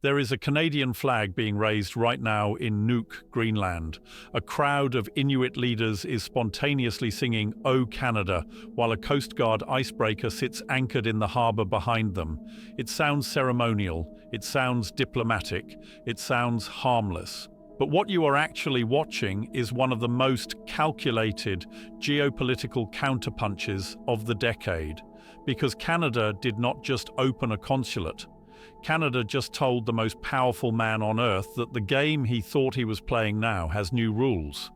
There is a Canadian flag being raised right now in Nuuk, Greenland. A crowd of Inuit leaders is spontaneously singing "O Canada," while a Coast Guard icebreaker sits anchored in the harbour behind them. It sounds ceremonial, it sounds diplomatic, it sounds harmless. But what you are actually watching is one of the most calculated geopolitical counterpunches of the decade. Because Canada did not just open a consulate. Canada just told the most powerful man on earth that the game he thought he was playing now has new rules.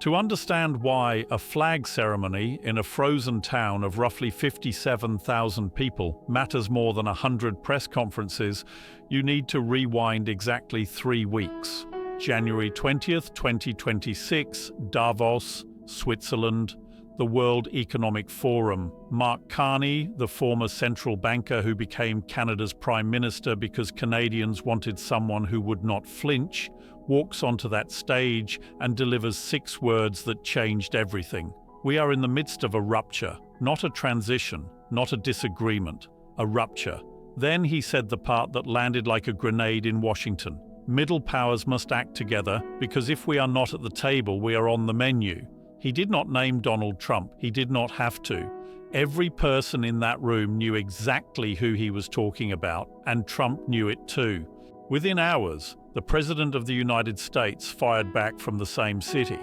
To understand why a flag ceremony in a frozen town of roughly 57,000 people matters more than 100 press conferences, you need to rewind exactly 3 weeks. January 20th, 2026, Davos, Switzerland, the World Economic Forum. Mark Carney, the former central banker who became Canada's Prime Minister because Canadians wanted someone who would not flinch, walks onto that stage and delivers 6 words that changed everything. We are in the midst of a rupture, not a transition, not a disagreement, a rupture. Then he said the part that landed like a grenade in Washington. Middle powers must act together because if we are not at the table, we are on the menu. He did not name Donald Trump. He did not have to. Every person in that room knew exactly who he was talking about, and Trump knew it too. Within hours, the President of the United States fired back from the same city.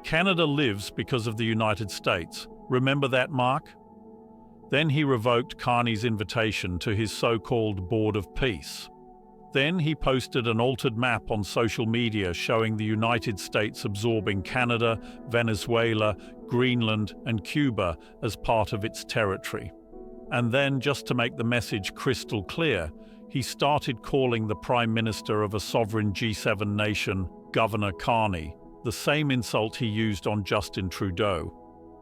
Canada lives because of the United States. Remember that, Mark? Then he revoked Carney's invitation to his so-called Board of Peace. Then he posted an altered map on social media showing the United States absorbing Canada, Venezuela, Greenland, and Cuba as part of its territory. And then, just to make the message crystal clear, he started calling the Prime Minister of a sovereign G7 nation Governor Carney, the same insult he used on Justin Trudeau.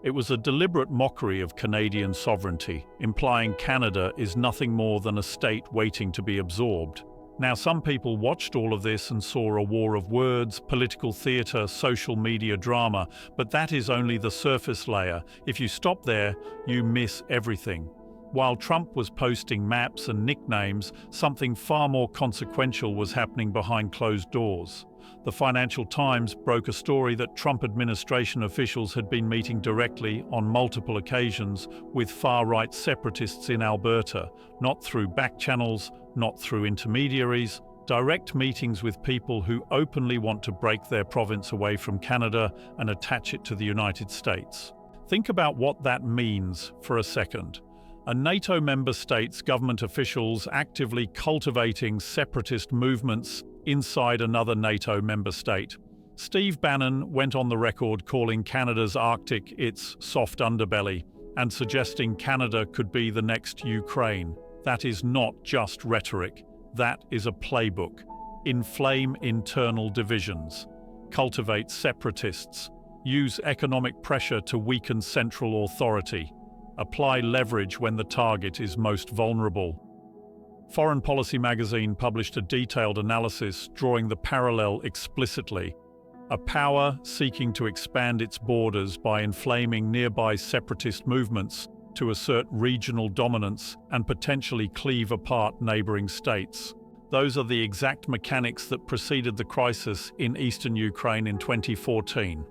It was a deliberate mockery of Canadian sovereignty, implying Canada is nothing more than a state waiting to be absorbed. Now, some people watched all of this and saw a war of words, political theatre, social media drama, but that is only the surface layer. If you stop there, you miss everything. While Trump was posting maps and nicknames, something far more consequential was happening behind closed doors. The Financial Times broke a story that Trump administration officials had been meeting directly on multiple occasions with far-right separatists in Alberta, not through back channels, not through intermediaries, direct meetings with people who openly want to break their province away from Canada and attach it to the United States. Think about what that means for a second. A NATO member state's government officials actively cultivating separatist movements inside another NATO member state. Steve Bannon went on the record calling Canada's Arctic its soft underbelly and suggesting Canada could be the next Ukraine. That is not just rhetoric. That is a playbook. Inflame internal divisions. Cultivate separatists. Use economic pressure to weaken central authority. Apply leverage when the target is most vulnerable. Foreign Policy magazine published a detailed analysis drawing the parallel explicitly. A power seeking to expand its borders by inflaming nearby separatist movements to assert regional dominance and potentially cleave apart neighboring states. Those are the exact mechanics that preceded the crisis in eastern Ukraine in 2014.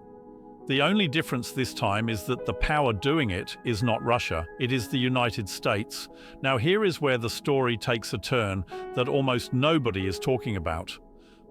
The only difference this time is that the power doing it is not Russia, it is the United States. Now here is where the story takes a turn that almost nobody is talking about.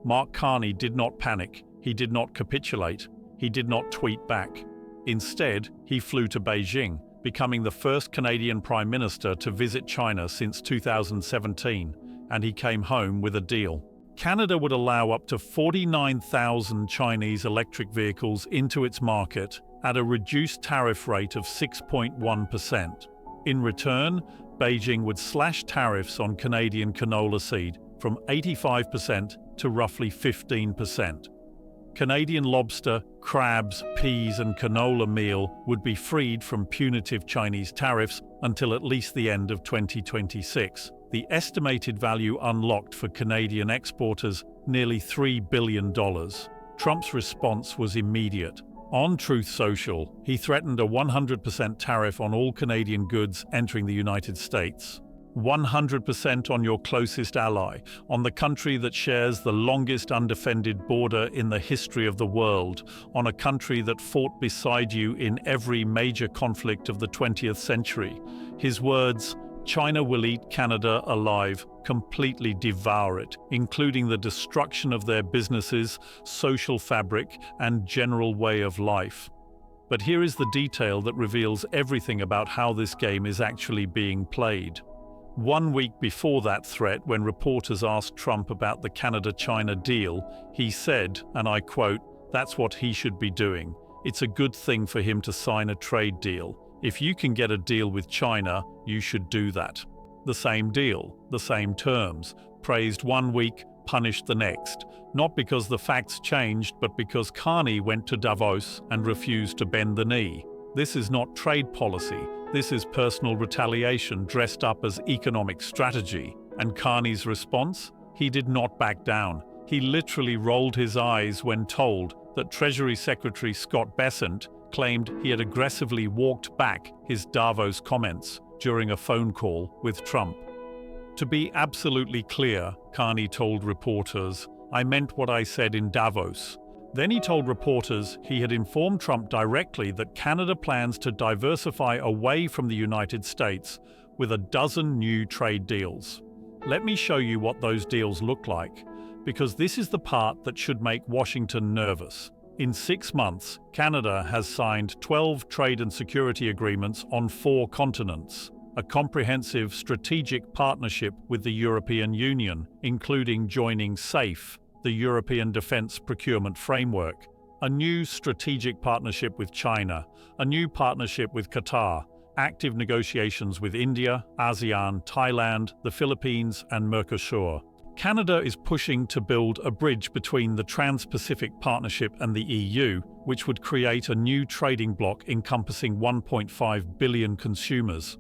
Mark Carney did not panic, he did not capitulate, he did not tweet back. Instead, he flew to Beijing, becoming the first Canadian Prime Minister to visit China since 2017, and he came home with a deal. Canada would allow up to 49,000 Chinese electric vehicles into its market at a reduced tariff rate of 6.1%. In return, Beijing would slash tariffs on Canadian canola seed from 85% to roughly 15%. Canadian lobster, crabs, peas and canola meal would be freed from punitive Chinese tariffs until at least the end of 2026. The estimated value unlocked for Canadian exporters, nearly $3 billion. Trump's response was immediate. On Truth Social, he threatened a 100% tariff on all Canadian goods entering the United States. 100% on your closest ally, on the country that shares the longest undefended border in the history of the world, on a country that fought beside you in every major conflict of the 20th century. His words, "China will eat Canada alive," completely devour it, including the destruction of their businesses, social fabric, and general way of life. But here is the detail that reveals everything about how this game is actually being played. 1 week before that threat, when reporters asked Trump about the Canada-China deal, he said, and I quote, "That's what he should be doing. It's a good thing for him to sign a trade deal. If you can get a deal with China, you should do that." The same deal, the same terms, praised 1 week, punished the next. Not because the facts changed, but because Carney went to Davos and refused to bend the knee. This is not trade policy. This is personal retaliation dressed up as economic strategy. And Carney's response? He did not back down. He literally rolled his eyes when told that Treasury Secretary Scott Bessent claimed he had aggressively walked back his Davos comments during a phone call with Trump. To be absolutely clear, Carney told reporters, "I meant what I said in Davos." Then he told reporters he had informed Trump directly that Canada plans to diversify away from the United States with a dozen new trade deals. Let me show you what those deals look like, because this is the part that should make Washington nervous. In 6 months, Canada has signed 12 trade and security agreements on 4 continents, a comprehensive strategic partnership with the European Union, including joining SAFE, the European Defence Procurement Framework, a new strategic partnership with China, a new partnership with Qatar, active negotiations with India, ASEAN, Thailand, the Philippines, and Mercosur. Canada is pushing to build a bridge between the Trans-Pacific Partnership and the EU, which would create a new trading bloc encompassing 1.5 billion consumers.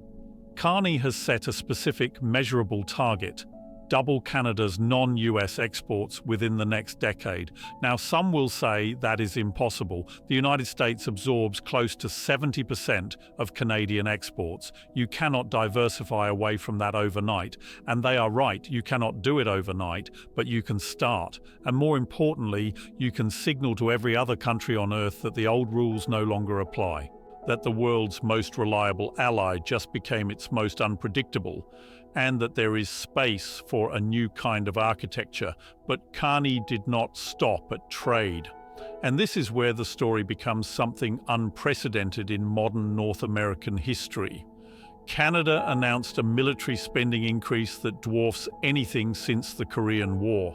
Carney has set a specific, measurable target: double Canada's non-US exports within the next decade. Now, some will say that is impossible. The United States absorbs close to 70% of Canadian exports. You cannot diversify away from that overnight. And they are right, you cannot do it overnight, but you can start. And more importantly, you can signal to every other country on Earth that the old rules no longer apply, that the world's most reliable ally just became its most unpredictable, and that there is space for a new kind of architecture. But Carney did not stop at trade. And this is where the story becomes something unprecedented in modern North American history. Canada announced a military spending increase that dwarfs anything since the Korean War.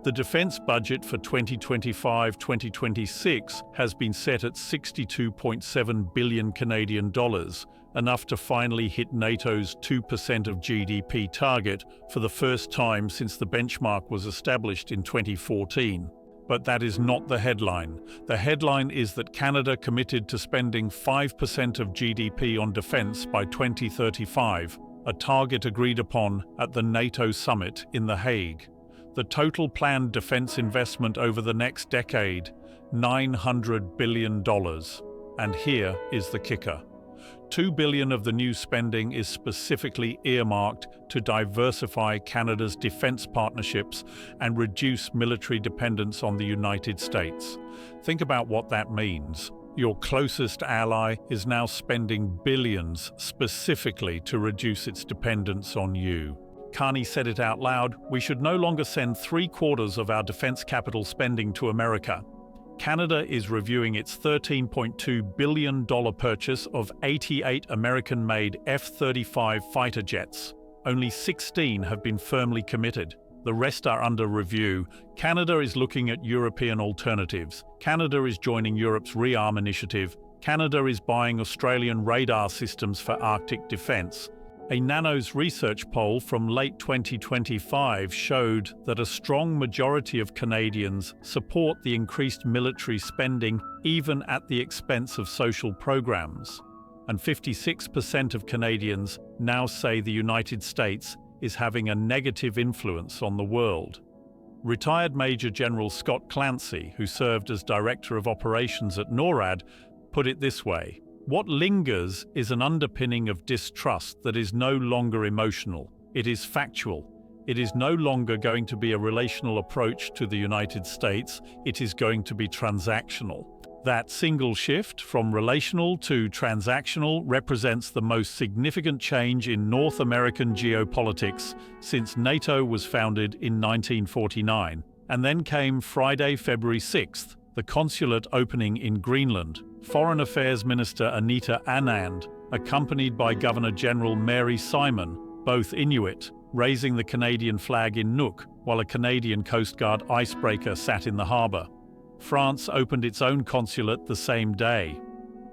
The defence budget for 2025-2026 has been set at 62.7 billion Canadian dollars, enough to finally hit NATO's 2% of GDP target for the first time since the benchmark was established in 2014. But that is not the headline. The headline is that Canada committed to spending 5% of GDP on defence by 2035, a target agreed upon at the NATO summit in The Hague. The total planned defence investment over the next decade, $900 billion. And here is the kicker. $2 billion of the new spending is specifically earmarked to diversify Canada's defence partnerships and reduce military dependence on the United States. Think about what that means. Your closest ally is now spending billions specifically to reduce its dependence on you. Carney said it out loud: we should no longer send 3/4 of our defence capital spending to America. Canada is reviewing its $13.2 billion purchase of 88 American-made F-35 fighter jets. Only 16 have been firmly committed. The rest are under review. Canada is looking at European alternatives. Canada is joining Europe's ReArm initiative. Canada is buying Australian radar systems for Arctic defence. A Nanos research poll from late 2025 showed that a strong majority of Canadians support the increased military spending even at the expense of social programs. And 56% of Canadians now say the United States is having a negative influence on the world. Retired Major General Scott Clancy, who served as Director of Operations at NORAD, put it this way: What lingers is an underpinning of distrust that is no longer emotional. It is factual. It is no longer going to be a relational approach to the United States. It is going to be transactional. That single shift from relational to transactional represents the most significant change in North American geopolitics since NATO was founded in 1949. And then came Friday, February 6th, the consulate opening in Greenland. Foreign Affairs Minister Anita Anand, accompanied by Governor-General Mary Simon, both Inuit, raising the Canadian flag in Nuuk, while a Canadian Coast Guard icebreaker sat in the harbour. France opened its own consulate the same day.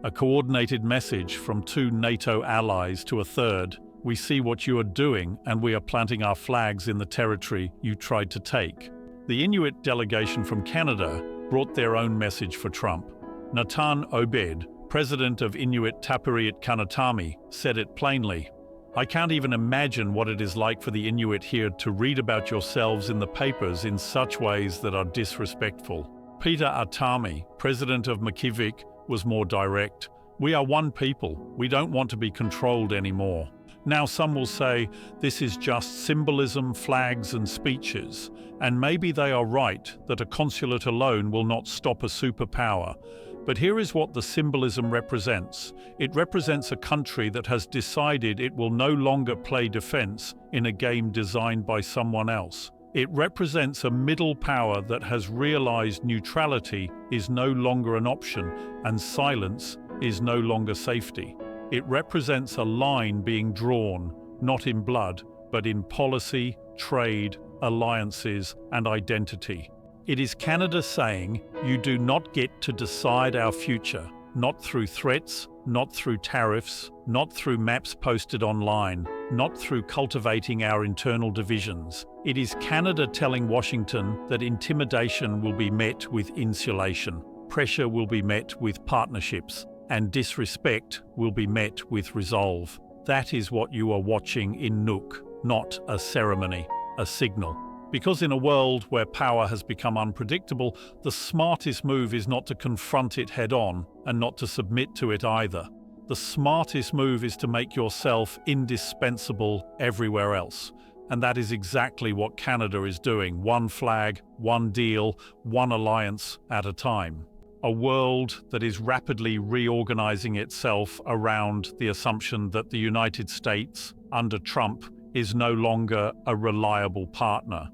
A coordinated message from 2 NATO allies to a third: "We see what you are doing, and we are planting our flags in the territory you tried to take." The Inuit delegation from Canada brought their own message for Trump. Natan Obed, president of Inuit Tapiriit Kanatami, said it plainly: "I can't even imagine what it is like for the Inuit here to read about yourselves in the papers in such ways that are disrespectful." Peter Atami, president of Makivik, was more direct. "We are one people. We don't want to be controlled anymore." Now some will say this is just symbolism, flags and speeches, and maybe they are right that a consulate alone will not stop a superpower. But here is what the symbolism represents. It represents a country that has decided it will no longer play defense in a game designed by someone else. It represents a middle power that has realized neutrality is no longer an option and silence is no longer safety. It represents a line being drawn, not in blood, but in policy, trade, alliances, and identity. It is Canada saying, "You do not get to decide our future, not through threats, not through tariffs, not through maps posted online, not through cultivating our internal divisions." It is Canada telling Washington that intimidation will be met with insulation, pressure will be met with partnerships, and disrespect will be met with resolve. That is what you are watching in Nuuk, not a ceremony, a signal. Because in a world where power has become unpredictable, the smartest move is not to confront it head-on and not to submit to it either. The smartest move is to make yourself indispensable everywhere else. And that is exactly what Canada is doing. One flag, one deal, one alliance at a time. A world that is rapidly reorganizing itself around the assumption that the United States, under Trump, is no longer a reliable partner.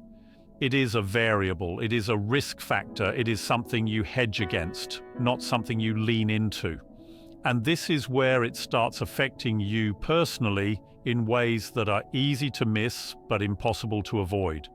It is a variable, it is a risk factor, it is something you hedge against, not something you lean into. And this is where it starts affecting you personally in ways that are easy to miss but impossible to avoid.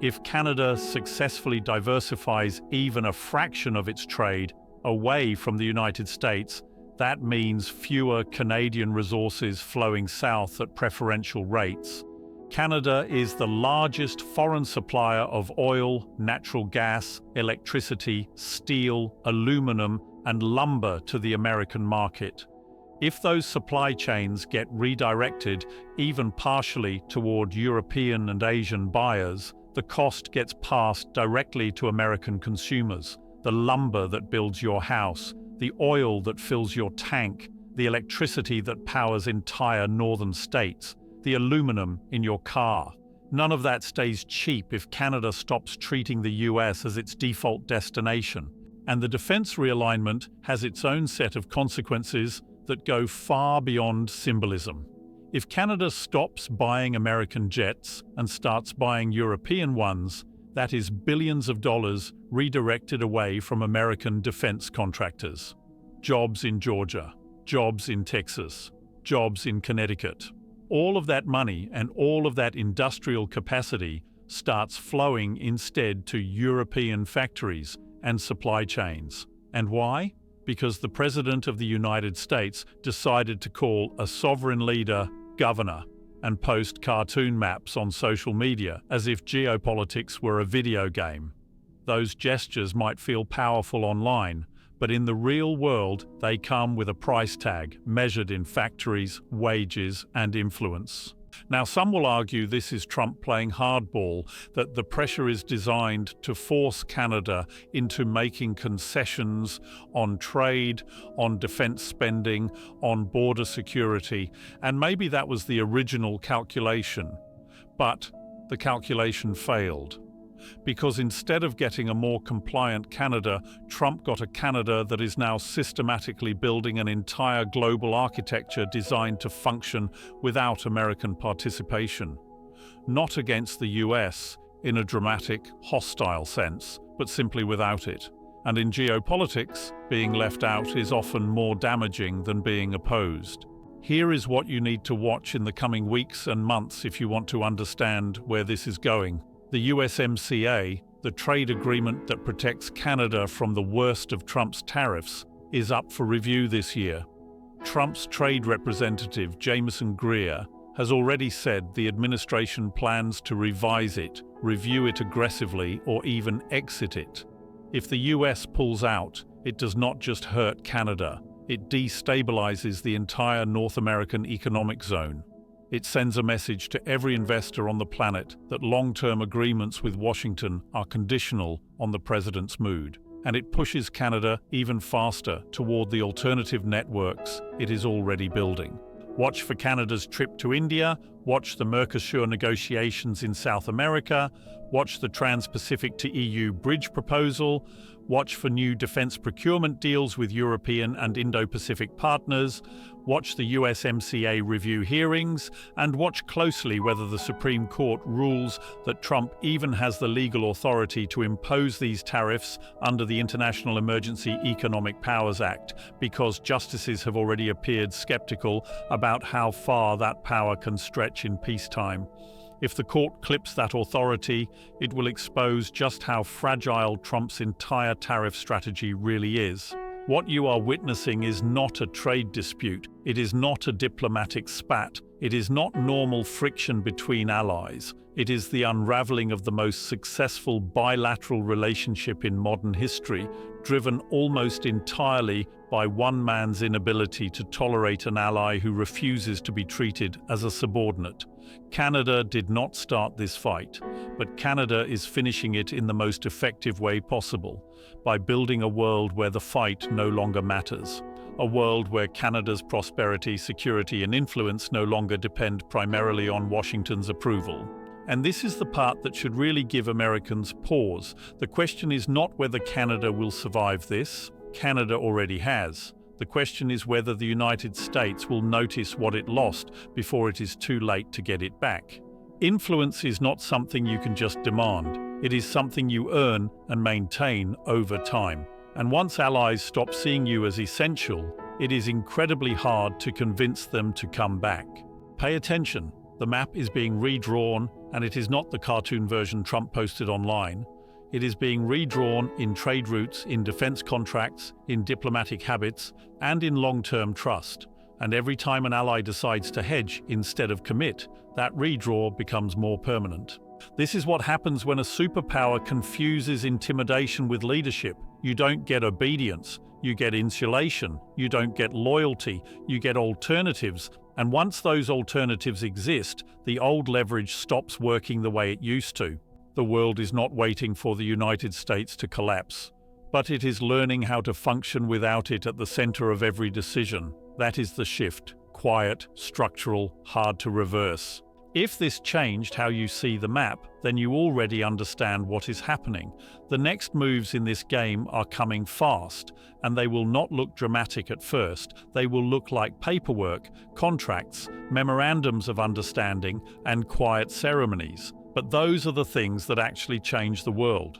If Canada successfully diversifies even a fraction of its trade away from the United States, that means fewer Canadian resources flowing south at preferential rates. Canada is the largest foreign supplier of oil, natural gas, electricity, steel, aluminum, and lumber to the American market. If those supply chains get redirected, even partially toward European and Asian buyers, the cost gets passed directly to American consumers. The lumber that builds your house, the oil that fills your tank, the electricity that powers entire northern states, the aluminum in your car. None of that stays cheap if Canada stops treating the US as its default destination. And the defense realignment has its own set of consequences that go far beyond symbolism. If Canada stops buying American jets and starts buying European ones, that is billions of dollars redirected away from American defense contractors. Jobs in Georgia, jobs in Texas, jobs in Connecticut. All of that money and all of that industrial capacity starts flowing instead to European factories and supply chains. And why? Because the President of the United States decided to call a sovereign leader governor and post cartoon maps on social media as if geopolitics were a video game. Those gestures might feel powerful online, but in the real world, they come with a price tag measured in factories, wages, and influence. Now, some will argue this is Trump playing hardball, that the pressure is designed to force Canada into making concessions on trade, on defense spending, on border security, and maybe that was the original calculation. But the calculation failed. Because instead of getting a more compliant Canada, Trump got a Canada that is now systematically building an entire global architecture designed to function without American participation. Not against the US, in a dramatic, hostile sense, but simply without it. And in geopolitics, being left out is often more damaging than being opposed. Here is what you need to watch in the coming weeks and months if you want to understand where this is going. The USMCA, the trade agreement that protects Canada from the worst of Trump's tariffs, is up for review this year. Trump's trade representative, Jamieson Greer, has already said the administration plans to revise it, review it aggressively, or even exit it. If the US pulls out, it does not just hurt Canada, it destabilizes the entire North American economic zone. It sends a message to every investor on the planet that long-term agreements with Washington are conditional on the president's mood. And it pushes Canada even faster toward the alternative networks it is already building. Watch for Canada's trip to India, watch the Mercosur negotiations in South America, watch the Trans-Pacific to EU bridge proposal, watch for new defense procurement deals with European and Indo-Pacific partners, watch the USMCA review hearings, and watch closely whether the Supreme Court rules that Trump even has the legal authority to impose these tariffs under the International Emergency Economic Powers Act, because justices have already appeared skeptical about how far that power can stretch in peacetime. If the court clips that authority, it will expose just how fragile Trump's entire tariff strategy really is. What you are witnessing is not a trade dispute. It is not a diplomatic spat. It is not normal friction between allies. It is the unraveling of the most successful bilateral relationship in modern history, driven almost entirely by one man's inability to tolerate an ally who refuses to be treated as a subordinate. Canada did not start this fight, but Canada is finishing it in the most effective way possible, by building a world where the fight no longer matters. A world where Canada's prosperity, security, and influence no longer depend primarily on Washington's approval. And this is the part that should really give Americans pause. The question is not whether Canada will survive this. Canada already has. The question is whether the United States will notice what it lost before it is too late to get it back. Influence is not something you can just demand. It is something you earn and maintain over time. And once allies stop seeing you as essential, it is incredibly hard to convince them to come back. Pay attention. The map is being redrawn, and it is not the cartoon version Trump posted online. It is being redrawn in trade routes, in defense contracts, in diplomatic habits, and in long-term trust. And every time an ally decides to hedge instead of commit, that redraw becomes more permanent. This is what happens when a superpower confuses intimidation with leadership. You don't get obedience, you get insulation. You don't get loyalty, you get alternatives. And once those alternatives exist, the old leverage stops working the way it used to. The world is not waiting for the United States to collapse, but it is learning how to function without it at the center of every decision. That is the shift. Quiet, structural, hard to reverse. If this changed how you see the map, then you already understand what is happening. The next moves in this game are coming fast, and they will not look dramatic at first. They will look like paperwork, contracts, memorandums of understanding, and quiet ceremonies. But those are the things that actually change the world.